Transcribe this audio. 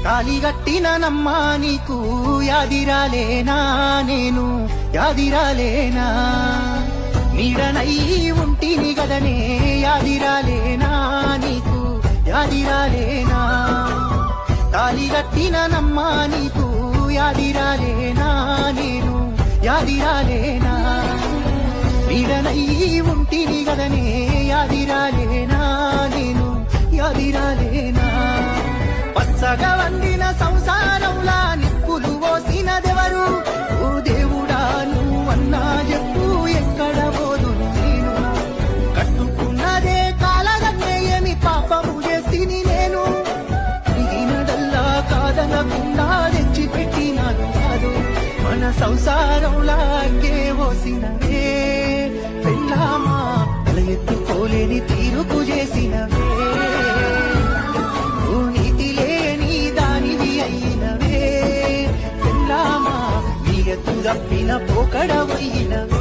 తాలిగట్టిననమ్మా నీకు యాదిరాలేనా నేను యాదిరాలేనా నీడనై ఉంటిని గదనే యాదిరాలేనా నీకు యాదిరాలేనా తాలిగట్టిననమ్మా నీకు యాదిరాలేనా నేను యాదిరాలేనా నీడనై ఉంటిని గదనే యాదిరాలేనా నేను యాదిరాలేనా పచ్చగా వండిన సంసారంలా నిప్పులు పోసినదెవరు ఓ దేవుడా నువ్వన్నా చెప్పు ఎక్కడ పోదు నేను కట్టుకున్నదే కాలగన్నే ఏమి పాపము చేసిని నేను దిగినదల్లా కాదనకుండా తెచ్చి పెట్టినాను కాదు మన సంసారంలా అంగే పోసినవే పెళ్ళామా తల ఎత్తుకోలేని తీరుకు చేసినవే తప్పిన పోకడవైనవే